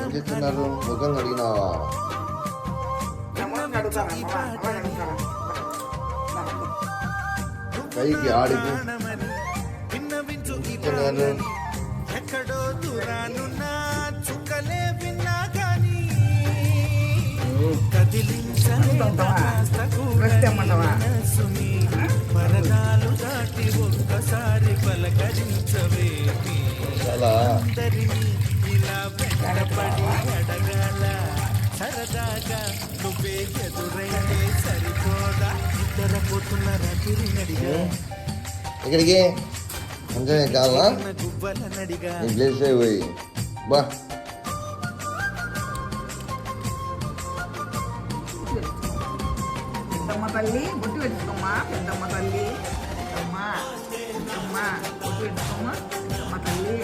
ఏం చేస్తున్నారు? ముఖం కడిగినావా? పైకి ఆడికి చేస్తున్నారు. ఎక్కడో దూరానున్నా చుక్కలే విన్నా కానీ కదిలించని పరదాలు దాటి ఒక్కసారి పలకరించవే చాలా అందరినీ ఇలా వెంటపడి అడగాల సరదాగా నువ్వే ఎదురైతే సరిపోదా నిద్రపోతున్న రాత్రి నడిగా ఇక్కడికి అంతే కావాలా? గువ్వల నడిగా నీ ప్లేస్ పోయి బా పెద్దమ్మ తల్లి బొట్టు పెట్టుకోమ్మా. పెద్దమ్మ తల్లి పెద్దమ్మ పెద్దమ్మ బొట్టు పెట్టుకోమ్మా. పెద్దమ్మ తల్లి